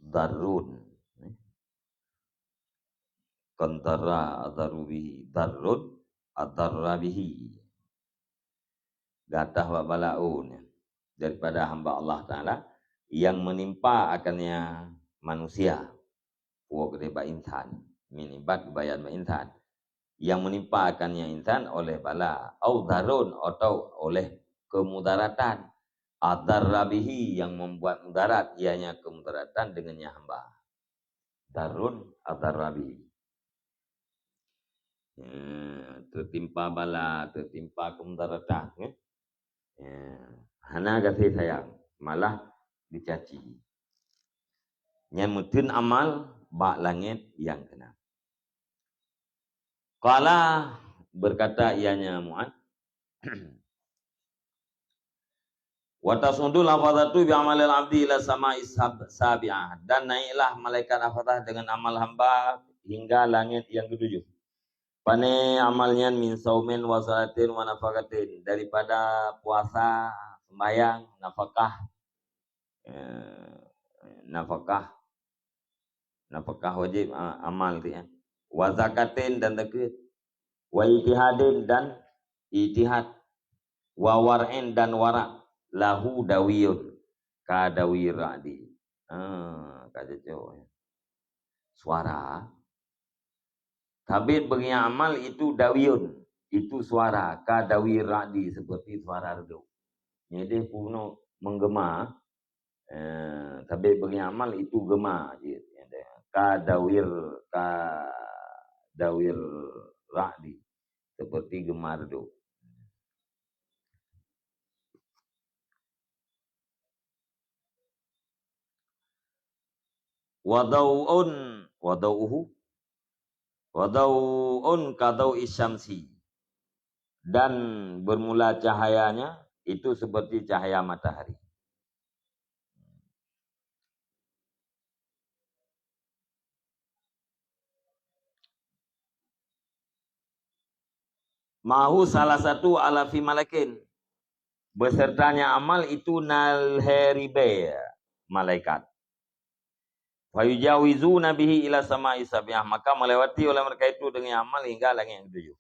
Speaker 1: Darun. Kantara adarubihi. Darun adarabihi. Gatah wa balaun. Daripada hamba Allah Ta'ala yang menimpa akannya manusia. Waqti ba insan. Minibat bayan ba insan. Yang menimpa akannya insan oleh bala. Au darun atau oleh kemudaratan. Adarabihi yang membuat mudarat. Ianya kemudaratan dengannya hamba. Darun adarabihi. Tertimpa bala, tertimpa kemudaratan. Hana kasih sayang, malah dicaci. Nyamutun amal bak langit yang kena. Qala berkata ianya Mu'ad. Wa tasuddu lafazatu bi amalil abdi ila sama'i sabi'ah. Dan naiklah malaikat hafazah dengan amal hamba hingga langit yang ketujuh. Pane amalnya min saumin wa salatin wa nafaqatin. Daripada puasa, sembahyang, nafkah wajib amal tu ya. Wa zakatin dan zakat. Wa ijtihadin dan ijtihad. Wa war'in dan wara' lahu dawiyun ka dawir ra'di. Kajejo ya. Suara. Tabit bagi amal itu dawiyun. Itu suara ka dawir ra'di seperti suara redup. Jadi puno menggema. Tabit bagi amal itu gema je. Ka dawir ra'di seperti gemar redup. Wadau'un kadau isyamsi. Dan bermula cahayanya itu seperti cahaya matahari. Mahu salah satu alafi malakin. Besertanya amal itu nalheribe malaikat. Fayujawizuna bihi ila sama'i sabi'ah. Maka melewati oleh mereka itu dengan amal hingga langit yang ketujuh.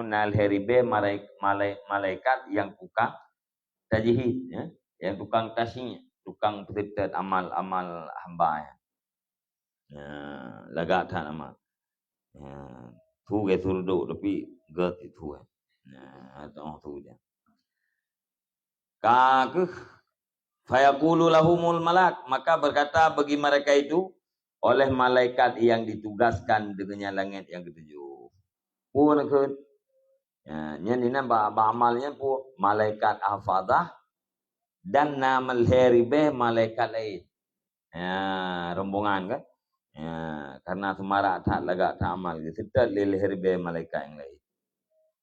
Speaker 1: Nalheribe malaikat yang tukang tajihid, ya? Yang tukang tasing, tukang terlibat amal-amal hamba. Ya, lagak tak amal. Ya, tu ke surdo tapi get itu. Ya, tu dia. Kakeh fayaqulu lahumul malak, maka berkata bagi mereka itu oleh malaikat yang ditugaskan dengannya langit yang ketujuh. Pun ke nyanina amalnya pun malaikat hafazah dan namal heribe malaikat lain. Ya, rombongan kan? Ya, karena semarak tak lagak tak amal kita lil heribe malaikat yang lain.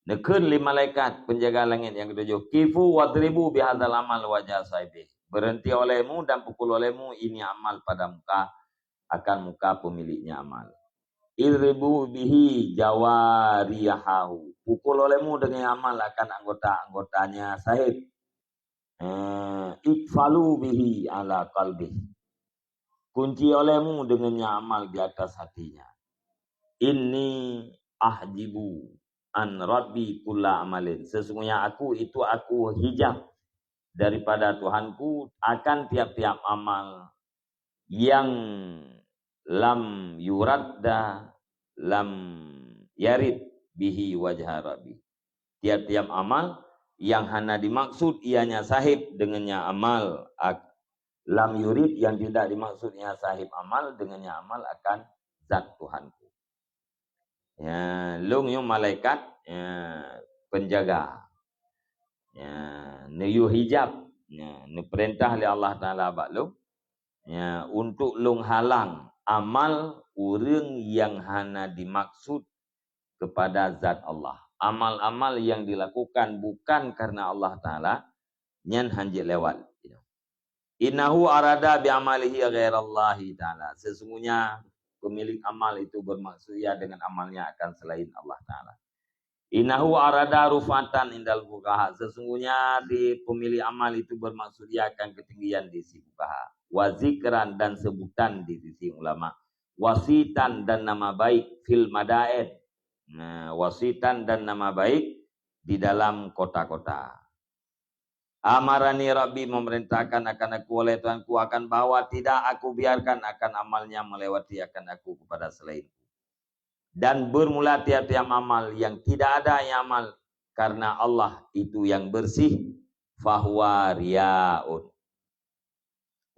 Speaker 1: Nekun li malaikat penjaga langit yang ketujuh. Kifu wadribu bihadzal amal wajah sahibi. Berhenti olehmu dan pukul olehmu ini amal pada muka akan muka pemiliknya amal. Idribu bihi jawariyahu. Pukul olehmu dengan amal akan anggota-anggotanya sahib. Ikfalu bihi ala qalbih. Kunci olehmu dengannya amal di atas hatinya. Inni ahjibu an rabbi kulla amalin. Sesungguhnya aku hijab daripada Tuhanku akan tiap-tiap amal yang lam yuradda lam yarid bihi wajha rabbi. Tiap-tiap amal yang hanya dimaksud ianya sahib dengannya amal lam yurid yang tidak dimaksudnya sahib amal dengannya amal akan zat Tuhanku. Ya, lung yung malaikat penjaga. Ya, niyu hijab. Ya, ni perintah oleh Allah Taala baklum. Ya, untuk lung halang amal urang yang hanya dimaksud kepada zat Allah. Amal-amal yang dilakukan bukan karena Allah Taala nyan hanjit lewat. Innahu arada bi amalihi ghairallahi Taala. Sesungguhnya pemilik amal itu bermaksud ya dengan amalnya akan selain Allah Ta'ala. Innahu arada rufatan indal fuqaha. Sesungguhnya di pemilik amal itu bermaksud ya akan ketinggian di sisi fuqaha. Wazikran dan sebutan di sisi ulama. Wasitan dan nama baik fil madaid. Wasitan dan nama baik di dalam kota-kota. Amarani Rabbi memerintahkan akan aku oleh Tuhanku akan bahwa tidak aku biarkan akan amalnya melewati akan aku kepada selainku. Dan bermula tiap-tiap amal yang tidak ada yang amal karena Allah itu yang bersih fahuwa riyaun.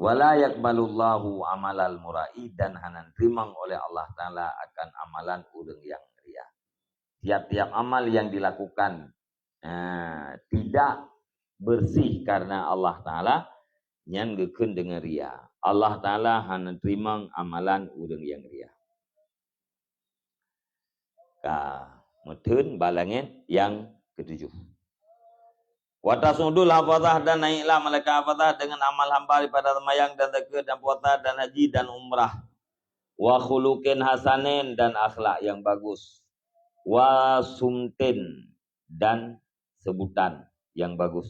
Speaker 1: Wala yakbalullahu amalal murai dan hanan terimang oleh Allah Ta'ala akan amalan urang yang riya. Tiap-tiap amal yang dilakukan tidak bersih karena Allah Ta'ala yang gekun dengan ria. Allah Ta'ala hanya terima amalan urang yang ria. Mutun balangin yang ketujuh. Watasudul hafazah dan naiklah malaikat hafazah dengan amal hamba daripada semayang dan zakat dan puasa dan haji dan umrah. Wa khuluqin hasanin dan akhlak yang bagus. Wa sumtin dan sebutan yang bagus.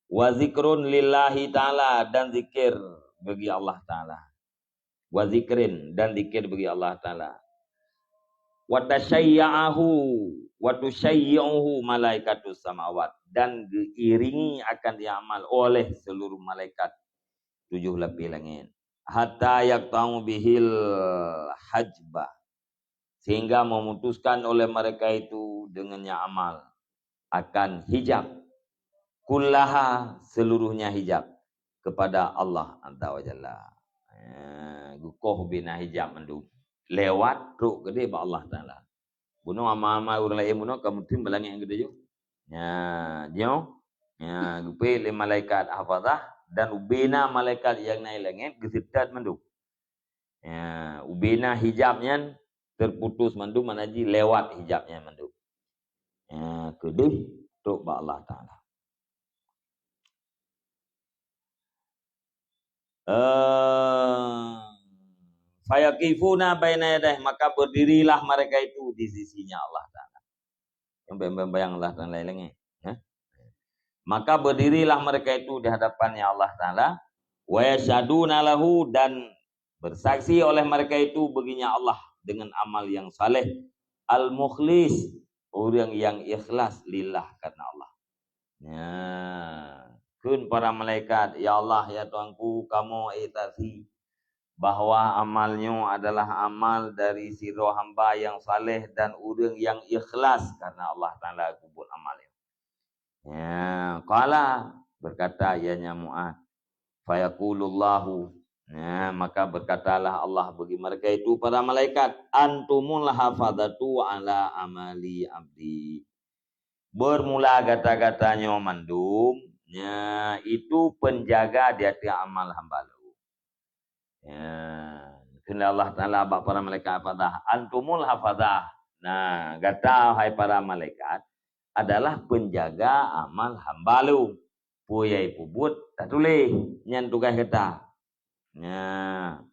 Speaker 1: Wa zikrun lillahi ta'ala dan zikir bagi Allah Ta'ala. Wa zikrin dan zikir bagi Allah Ta'ala. Wa tasyayya'ahu wa tusyayyi'uhu malaikatus samawat dan diiringi akan diamal oleh seluruh malaikat 7 lapis langit. Hatta yaqta'u bihil hajbah sehingga memutuskan oleh mereka itu dengannya amal akan hijab kullaha seluruhnya hijab kepada Allah Azza wa Jalla. Gukoh bina hijab mandu lewat ruk gede ba Allah Taala. Bunuh ama-ama urang lain bunuh kamu tim belangit yang gede jo. Ya, jo. Ya, gupe le malaikat hafazah dan ubena malaikat yang naik langit gesitat mandu. Ya, ubena hijabnya terputus mandu manaji lewat hijabnya mandu. Ya, gede ruk ba Allah Taala. fayaqifuna baina yadayhi, maka berdirilah mereka itu di sisinya Allah Ta'ala. Yang bayang Allah Ta'ala lain ya. Maka berdirilah mereka itu di hadapannya Allah Ta'ala. Wa yasyaduna lahu, dan bersaksi oleh mereka itu baginya Allah dengan amal yang saleh. Al-mukhlis, orang yang ikhlas lillah, karena Allah. Ya. Kun para malaikat, ya Allah, ya Tuanku, kamu itasi bahwa amalnya adalah amal dari siro hamba yang saleh dan orang yang ikhlas karena Allah Ta'ala kubur amalnya. Ya, qala, berkata ianya Mu'ad, fayaqulullahu, ya, maka berkatalah Allah bagi mereka itu para malaikat, antumul hafadatu ala amali abdi. Bermula kata-katanya mandum, ya, itu penjaga di hati amal hamba lu. Ya, kena Allah Ta'ala bak para malaikat hafadah, antumul hafadah. Nah, kata hai para malaikat adalah penjaga amal hamba lu. Puyai pubut tak tulis nyan tugas kita. Ya.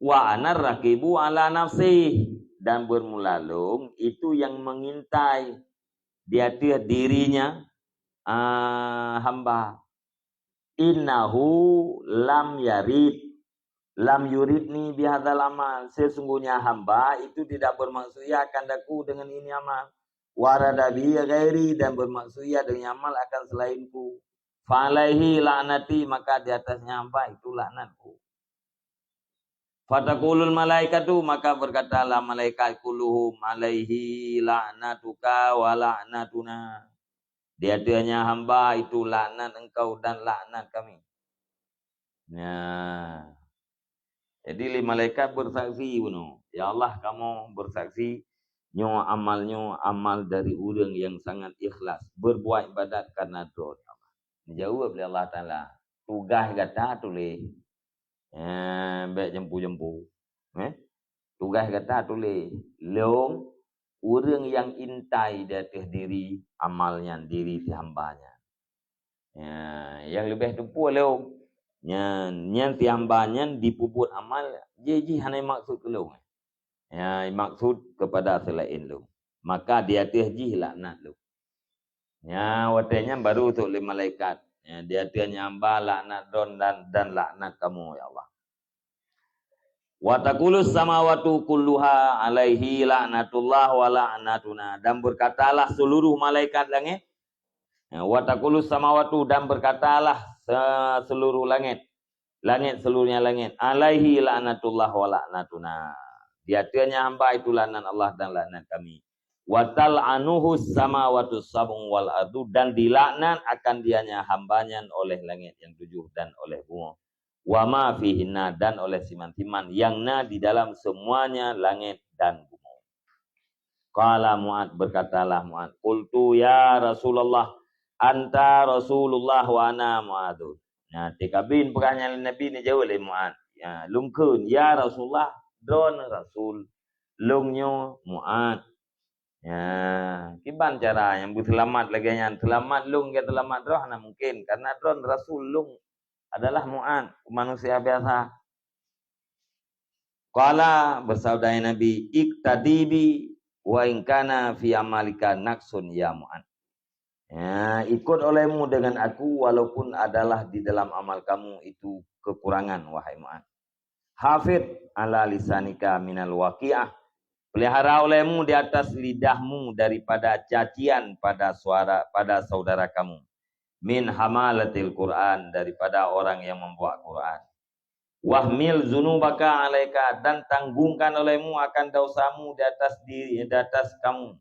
Speaker 1: Wa anar rakibu ala nafsi, dan bermulalung itu yang mengintai di hati dirinya hamba. Innahu lam yuridni bihadzal amal, sesungguhnya hamba itu tidak bermaksud ya akan daku dengan ini amal. Warada bi ghairi, dan bermaksud ya dengan amal akan selainku. Falaihi la'nati, maka di atasnya hamba itu laknatku. Fataqulul malaikatu, maka berkatalah malaikat kulluhum alaihi la'natuka wa la'natuna. Di atasnya hamba itu laknat engkau dan laknat kami. Ya. Jadi malaikat bersaksi bunuh. Ya Allah, kamu bersaksi nyo amalnya amal dari orang yang sangat ikhlas, berbuat ibadat karena doa Allah. Dijawab oleh Allah Ta'ala, tugas kata tulis. Baik jempu-jempu. Tugas kata tulis. Leong, orang yang intai di atas diri amalnya, diri si hambanya. Yang lebih tempuh leong. Yang si hambanya dipuput amal, jadi hanya maksud ke leong. Ya, maksud kepada selain lu. Maka di atas jih laknat lu. Ya, watanya baru untuk oleh malaikat. Ya, di atasnya hamba laknat don dan laknat kamu ya Allah. Wa taqulus samawati kulluha alaihi laknatullah wa laknatuna, dan berkatalah seluruh malaikat langit. Ya, wa taqulus samawati, dan berkatalah seluruh langit. Langit seluruhnya langit. Alaihi laknatullah wa laknatuna. Di atasnya hamba itu laknat Allah dan laknat kami. Wa tal'anuhus samawati sab'u wal ardu, dan dilaknat akan dianya hambanya oleh langit yang 7 dan oleh bumi. Wa ma fihinna, dan oleh siman-siman yang di dalam semuanya langit dan bumi. Qala Mu'ad, berkatalah Mu'ad, qultu ya Rasulullah, anta Rasulullah wa ana Mu'adun. Nah, tikabin pertanyaan Nabi ni jawab oleh Mu'ad. Ya, lungkun ya Rasulullah, don Rasul, lungnyo Mu'ad. Ya, kiban cara yang berselamat lagi yang selamat lung ke selamat roh na mungkin karena don Rasul lung adalah Mu'ad, manusia biasa. Qala, bersabda Nabi, iktadibi wa in kana fi amalika naqsun ya Mu'ad. Ya, ikut olehmu dengan aku walaupun adalah di dalam amal kamu itu kekurangan, wahai Mu'ad. Hafid ala lisanika minal waqi'ah, pelihara olehmu di atas lidahmu daripada cacian pada saudara kamu. Min hamalatil Quran, daripada orang yang membawa Quran. Wahmil zunubaka alaika, dan tanggungkan olehmu akan dosamu di atas kamu.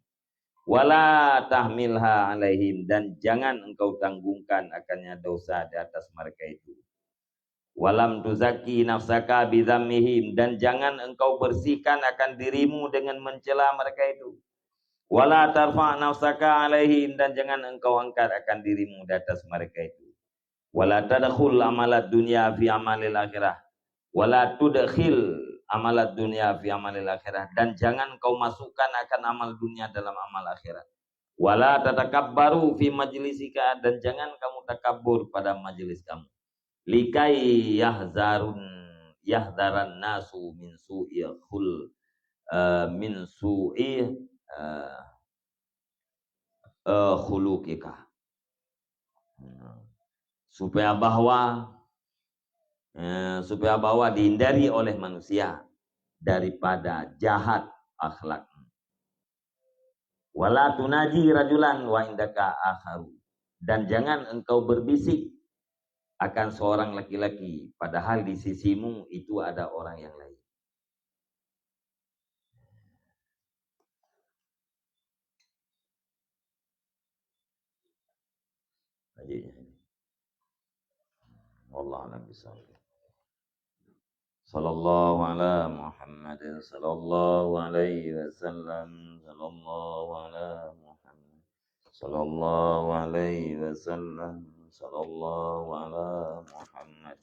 Speaker 1: Wala tahmilha alaihim, dan jangan engkau tanggungkan akannya dosa di atas mereka itu. Walam tuzaki nafsaka bidhammihim, dan jangan engkau bersihkan akan dirimu dengan mencela mereka itu. Wala tarfa' nafsaka alaihim, dan jangan engkau angkat akan dirimu di atas mereka itu. Wala tadkhul amalat dunya fi amalil akhirah. Wala tudkhil amalat dunya fi amalil akhirah, dan jangan engkau masukkan akan amal dunia dalam amal akhirat. Wala tatakabbaru fi majlisika, dan jangan kamu takabur pada majelis kamu. Likai yahdharan nasu min su'i min su'i khuluqika. Supaya bahwa dihindari oleh manusia daripada jahat akhlak. Wala tunaji rajulan wa indaka akharu. Dan jangan engkau berbisik akan seorang laki-laki padahal di sisimu itu ada orang yang lain. Wallahu a'lam bishawab. Sallallahu ala Muhammadin sallallahu alaihi wasallam. Sallallahu ala Muhammad sallallahu alaihi wasallam. Sallallahu ala Muhammad.